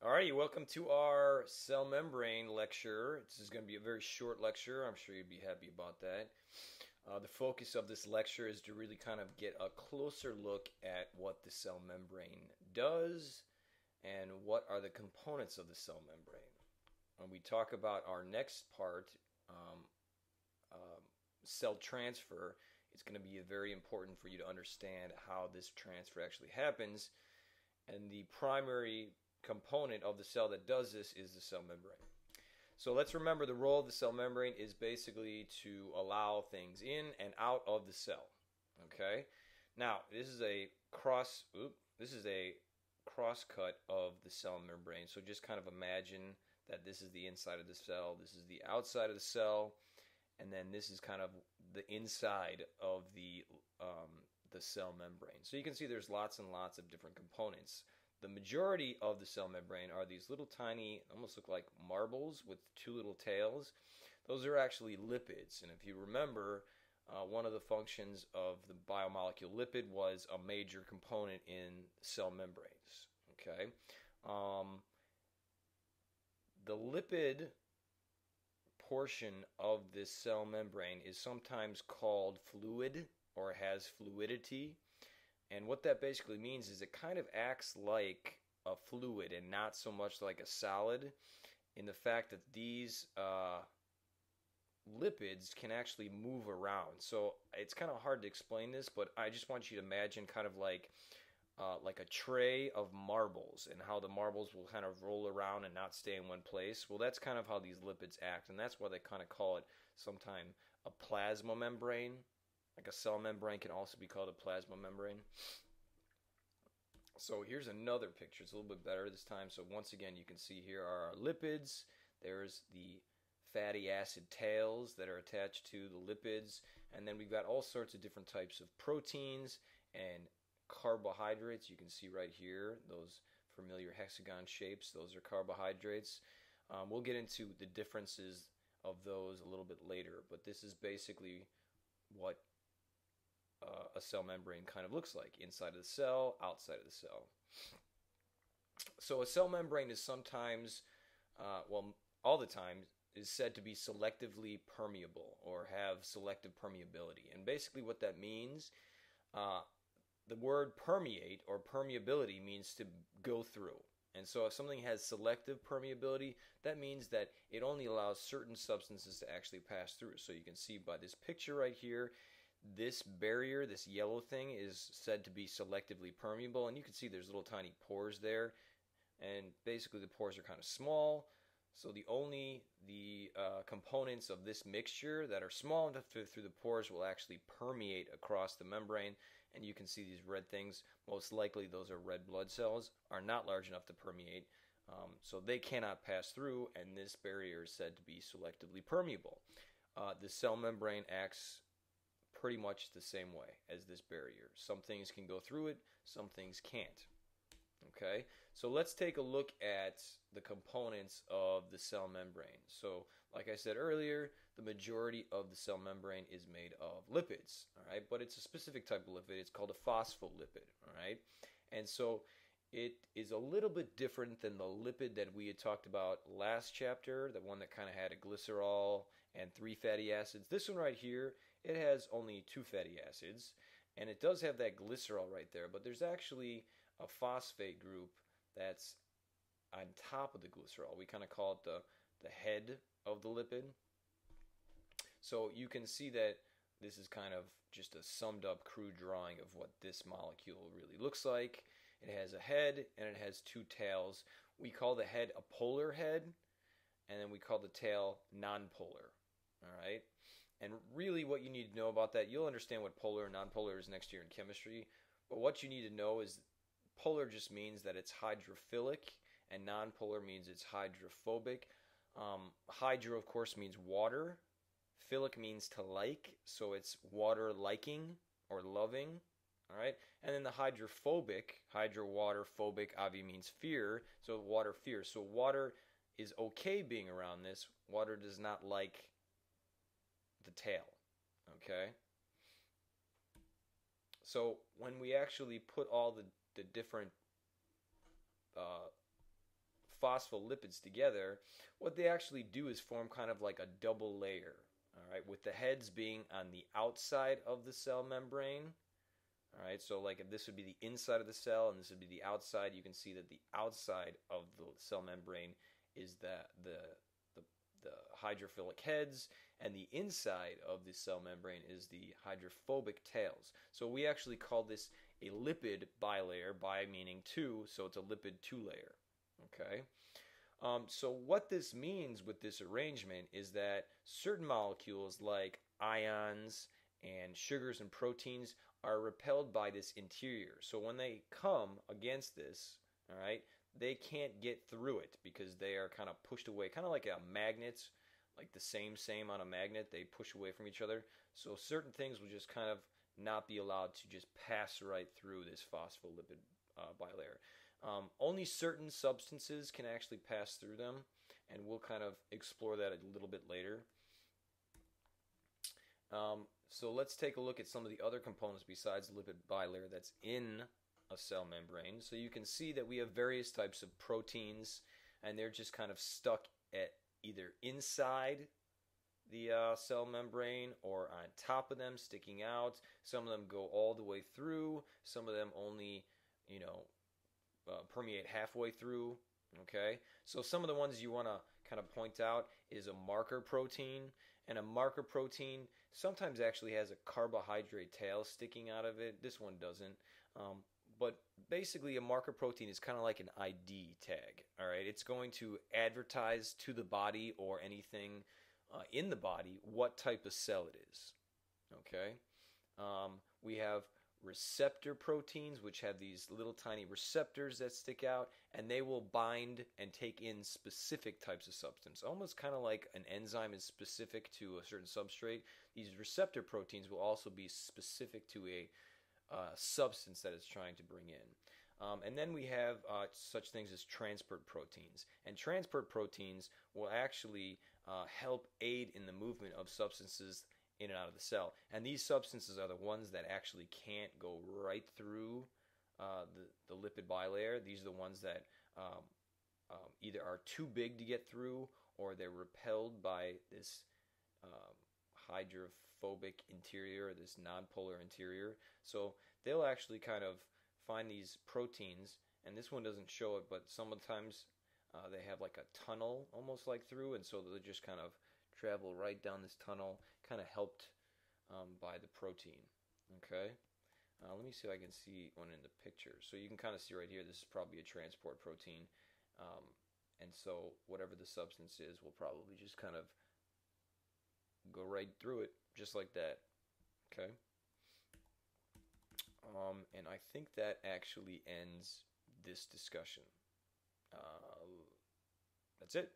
Alrighty, welcome to our cell membrane lecture. This is going to be a very short lecture. I'm sure you'd be happy about that. The focus of this lecture is to really kind of get a closer look at what the cell membrane does and what are the components of the cell membrane. When we talk about our next part, cell transfer, it's going to be very important for you to understand how this transfer actually happens. And the primary component of the cell that does this is the cell membrane. So let's remember the role of the cell membrane is basically to allow things in and out of the cell. Okay. Now this is a cross cut of the cell membrane. So just kind of imagine that this is the inside of the cell, this is the outside of the cell, and then this is kind of the inside of the cell membrane. So you can see there's lots and lots of different components. The majority of the cell membrane are these little tiny, almost look like marbles with two little tails. Those are actually lipids. And if you remember, one of the functions of the biomolecule lipid was a major component in cell membranes. Okay, the lipid portion of this cell membrane is sometimes called fluid or has fluidity. And what that basically means is it kind of acts like a fluid and not so much like a solid, in the fact that these lipids can actually move around. So it's kind of hard to explain this, but I just want you to imagine kind of like a tray of marbles and how the marbles will kind of roll around and not stay in one place. Well, that's kind of how these lipids act, and that's why they kind of call it sometimes a plasma membrane. Like a cell membrane can also be called a plasma membrane. So here's another picture. It's a little bit better this time. So once again, you can see here are our lipids. There's the fatty acid tails that are attached to the lipids. And then we've got all sorts of different types of proteins and carbohydrates. You can see right here, those familiar hexagon shapes. Those are carbohydrates. We'll get into the differences of those a little bit later. But this is basically what a cell membrane kind of looks like: inside of the cell, outside of the cell. So a cell membrane is sometimes, all the time, is said to be selectively permeable or have selective permeability. And basically what that means, the word permeate or permeability means to go through. And so if something has selective permeability, that means that it only allows certain substances to actually pass through. So you can see by this picture right here, this barrier, this yellow thing, is said to be selectively permeable, and you can see there's little tiny pores there, and basically the pores are kind of small, so the components of this mixture that are small enough to fit through the pores will actually permeate across the membrane. And you can see these red things, most likely those are red blood cells, are not large enough to permeate, so they cannot pass through, and this barrier is said to be selectively permeable. The cell membrane acts pretty much the same way as this barrier. Some things can go through it, some things can't. Okay, so let's take a look at the components of the cell membrane. So like I said earlier, the majority of the cell membrane is made of lipids, all right, but it's a specific type of lipid. It's called a phospholipid, all right, and so it is a little bit different than the lipid that we had talked about last chapter, the one that kind of had a glycerol and 3 fatty acids. This one right here, it has only 2 fatty acids, and it does have that glycerol right there, but there's actually a phosphate group that's on top of the glycerol. We kind of call it the head of the lipid. So you can see that this is kind of just a summed up crude drawing of what this molecule really looks like. It has a head and it has 2 tails. We call the head a polar head, and then we call the tail nonpolar. All right? And really what you need to know about that, you'll understand what polar and nonpolar is next year in chemistry, but what you need to know is polar just means that it's hydrophilic, and nonpolar means it's hydrophobic. Hydro, of course, means water. Philic means to like, so it's water liking or loving. All right, and then the hydrophobic, hydro water, phobic, obviously means fear, so water fear. So water is okay being around this. Water does not like the tail. Okay, so when we actually put all the different phospholipids together, what they actually do is form kind of like a double layer, all right, with the heads being on the outside of the cell membrane. All right, so like if this would be the inside of the cell and this would be the outside, you can see that the outside of the cell membrane is the hydrophilic heads, and the inside of the cell membrane is the hydrophobic tails. So we actually call this a lipid bilayer, bi meaning two, so it's a lipid two-layer. Okay. So what this means with this arrangement is that certain molecules like ions and sugars and proteins are repelled by this interior. So when they come against this, all right, they can't get through it because they are kind of pushed away, kind of like a magnet, like the same on a magnet. They push away from each other. So certain things will just kind of not be allowed to just pass right through this phospholipid bilayer. Only certain substances can actually pass through them, and we'll kind of explore that a little bit later. So let's take a look at some of the other components besides the lipid bilayer that's in a cell membrane. So you can see that we have various types of proteins, and they're just kind of stuck at either inside the cell membrane or on top of them, sticking out. Some of them go all the way through. Some of them only, permeate halfway through. Okay, so some of the ones you want to kind of point out is a marker protein, and a marker protein sometimes actually has a carbohydrate tail sticking out of it. This one doesn't. But basically a marker protein is kind of like an ID tag. All right, it's going to advertise to the body or anything in the body what type of cell it is. Okay, we have receptor proteins, which have these little tiny receptors that stick out, and they will bind and take in specific types of substance. Almost kind of like an enzyme is specific to a certain substrate. These receptor proteins will also be specific to a substance that it's trying to bring in. And then we have such things as transport proteins. And transport proteins will actually help aid in the movement of substances in and out of the cell. And these substances are the ones that actually can't go right through the lipid bilayer. These are the ones that either are too big to get through, or they're repelled by this hydrophobic interior, this nonpolar interior. So they'll actually kind of find these proteins, and this one doesn't show it, but sometimes they have like a tunnel almost like through, and so they'll just kind of travel right down this tunnel, kind of helped by the protein. Okay, let me see if I can see one in the picture. So you can kind of see right here, this is probably a transport protein, and so whatever the substance is will probably just kind of go right through it, just like that. Okay. And I think that actually ends this discussion. That's it.